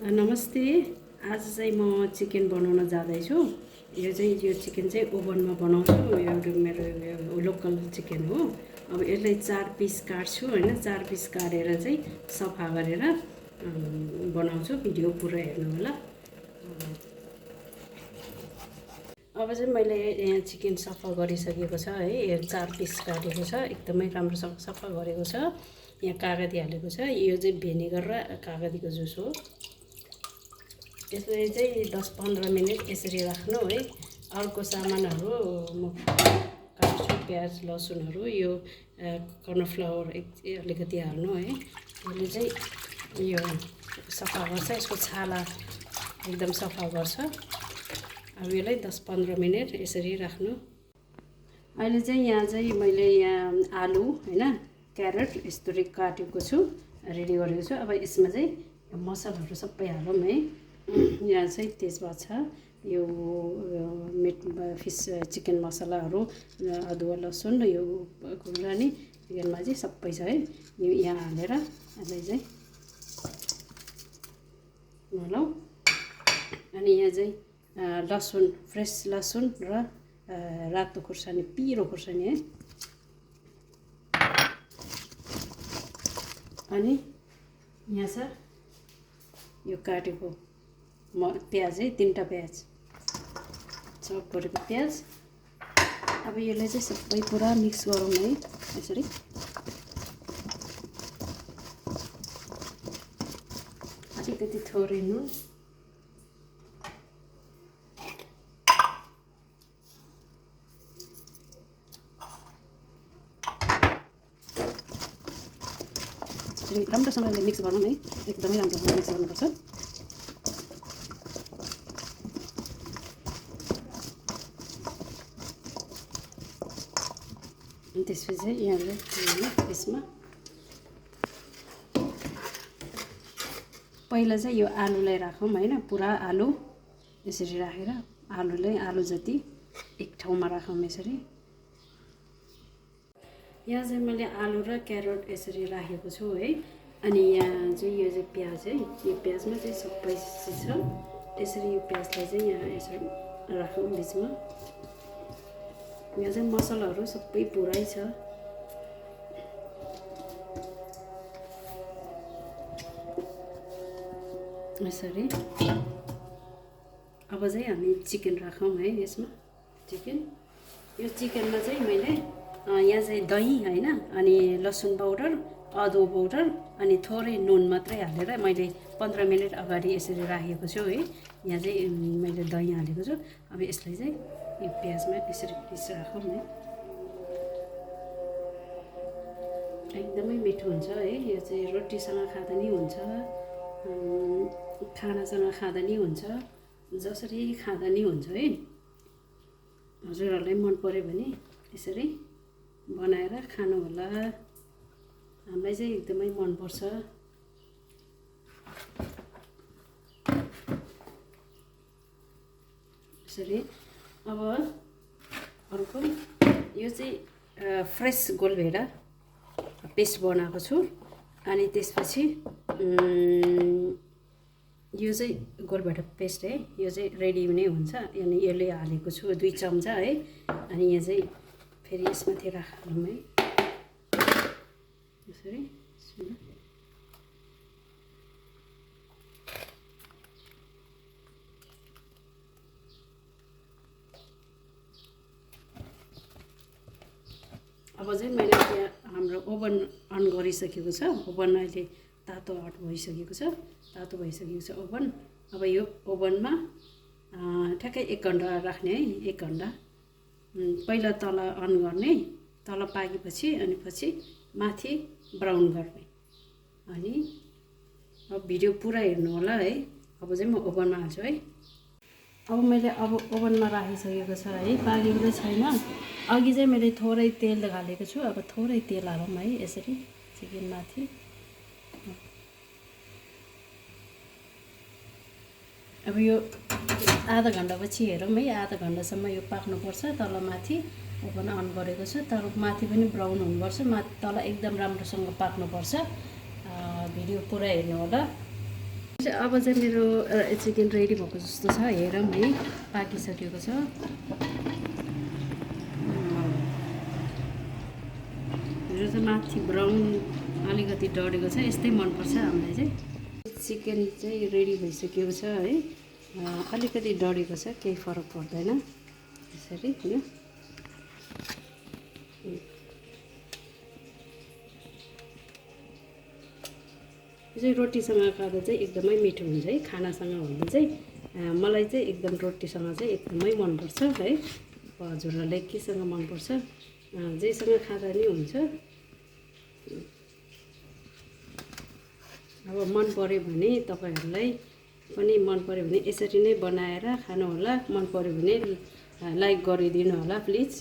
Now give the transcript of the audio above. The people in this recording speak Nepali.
नमस्ते। आज चाहिँ म चिकन बनाउन जाँदैछु। यो चिकन चाहिँ ओभनमा बनाउँछु। एउटा मेरो लोकल चिकन हो। अब यसलाई 4 पिस काट्छु हैन। 4 पिस काटेर चाहिँ सफा गरेर बनाउँछु। भिडियो पुरा हेर्नु होला। अब चाहिँ मैले यहाँ चिकन सफा गरिसकेको छ है। 4 पिस काटेको छ, एकदमै राम्रोसँग सफा गरेको छ। यहाँ कागती हालेको छ। यो चाहिँ भेनिगर र कागतीको जुस हो। यसलाई चाहिँ 10-15 मिनट यसरी राख्नु है। अर्को सामानहरू म काट्छु, प्याज लसुनहरू, यो कर्नफ्लावर अलिकति हाल्नु है। यसले चाहिँ यो सफा गर्छ, यसको छाला एकदम सफा गर्छ। अब यसलाई 10-15 मिनट यसरी राख्नु। अहिले चाहिँ यहाँ चाहिँ मैले यहाँ आलु हैन, क्यारेट यस्तरी काटेको छु, रेडी गरेको छु। अब यसमा चाहिँ मसलाहरू सबै हालौँ है। यहाँ चाहिँ तेजपात छ, यो फिस चिकन मसलाहरू, अदुवा लसुन, यो खुर्सानी चिकनमा चाहिँ सबै छ है। यो यहाँ हालेर यसलाई चाहिँ हालौँ। अनि यहाँ चाहिँ लसुन, फ्रेस लसुन र रातो खुर्सानी, पिरो खुर्सानी है। अनि यहाँ छ यो काटेको प्याज है, 3टा प्याज, चप गरेको प्याज। अब यसलाई चाहिँ सबै पुरा मिक्स गरौँ है यसरी। अलिकति थोरै नुन, राम्रोसँगले मिक्स गरौँ है। एकदमै राम्रोसँग मिक्स गर्नुपर्छ। अनि त्यसपछि यहाँले यसमा पहिला चाहिँ यो आलुलाई राखौँ हैन। पुरा आलु यसरी राखेर आलु जति एक ठाउँमा राखौँ यसरी। यहाँ चाहिँ मैले आलु र क्यारोट यसरी राखेको छु है। अनि यहाँ चाहिँ यो चाहिँ प्याज है। यो प्याजमा चाहिँ सबै चिज छ। यसरी यो प्याजलाई चाहिँ यहाँ यसरी राखौँ बिचमा। यहाँ चाहिँ मसलाहरू सबै पुरै छ। यसरी अब चाहिँ हामी चिकन राखौँ है यसमा। चिकन, यो चिकनमा चाहिँ मैले यहाँ चाहिँ दही हैन, अनि लसुन पाउडर, अदुवा पाउडर, अनि थोरै नुन मात्रै हालेर मैले 15 मिनट अगाडि यसरी राखेको छु है। यहाँ चाहिँ मैले दही हालेको छु। अब यसलाई चाहिँ यो प्याजमा यसरी पिस राखौँ है। एकदमै मिठो हुन्छ है। यो चाहिँ रोटीसँग खाँदा नि हुन्छ, खानासँग खाँदा नि हुन्छ, जसरी खाँदा नि हुन्छ है। हजुरहरूलाई मन पर्यो भने यसरी बनाएर खानु होला। हामीलाई चाहिँ एकदमै मनपर्छ। यसरी अब अर्को यो चाहिँ फ्रेस गोलभेडा पेस्ट बनाएको छु। अनि त्यसपछि यो चाहिँ गोलभेडा पेस्ट है। यो चाहिँ रेडी नै हुन्छ। अनि यसले हालेको छु 2 चम्चा है। अनि यहाँ चाहिँ फेरि यसमाथि राखौँ है यसरी। अब चाहिँ मैले त्यहाँ हाम्रो ओभन अन गरिसकेको छ। ओभन अहिले तातो हट भइसकेको छ, तातो भइसकेको छ ओभन। अब यो ओभनमा ठ्याक्कै 1 घन्टा राख्ने है। 1 घन्टा पहिला तल अन गर्ने, तल पाकेपछि अनि पछि माथि ब्राउन गर्ने। अनि अब भिडियो पुरा हेर्नु होला है। अब चाहिँ म ओभनमा हाल्छु है। अब मैले ओभनमा राखिसकेको छ है। पाकेको छैन। अघि चाहिँ मैले थोरै तेल हालेको छु। अब थोरै तेल हालौँ है यसरी चिकन माथि। अब यो आधा घन्टापछि हेरौँ है। आधा घन्टासम्म यो पाक्नुपर्छ तल माथि। ओभन अन गरेको छु, तर माथि पनि ब्राउन हुनुपर्छ, तल एकदम राम्रोसँग पाक्नुपर्छ। भिडियो पुरा हेर्नु होला। अब चाहिँ मेरो चिकन रेडी भएको जस्तो छ, हेरौँ है, पाकिसकेको छ। मेरो चाहिँ माथि ब्राउन अलिकति डढेको छ, यस्तै मनपर्छ हामीलाई चाहिँ। चिकन चाहिँ रेडी भइसकेको छ है, अलिकति डढेको छ, केही फरक पर्दैन यसरी यो। यो चाहिँ रोटीसँग खाँदा चाहिँ एकदमै मिठो हुन्छ है, खानासँग भन्दा चाहिँ मलाई चाहिँ एकदम रोटीसँग चाहिँ एकदमै मनपर्छ है। हजुरहरूलाई केसँग मनपर्छ, जेसँग खाँदा नि हुन्छ। अब मन पर्यो भने तपाईहरूलाई पनि मन पर्यो भने यसरी नै बनाएर खानुहोला, मन पर्यो भने लाइक गरिदिनु होला प्लिज।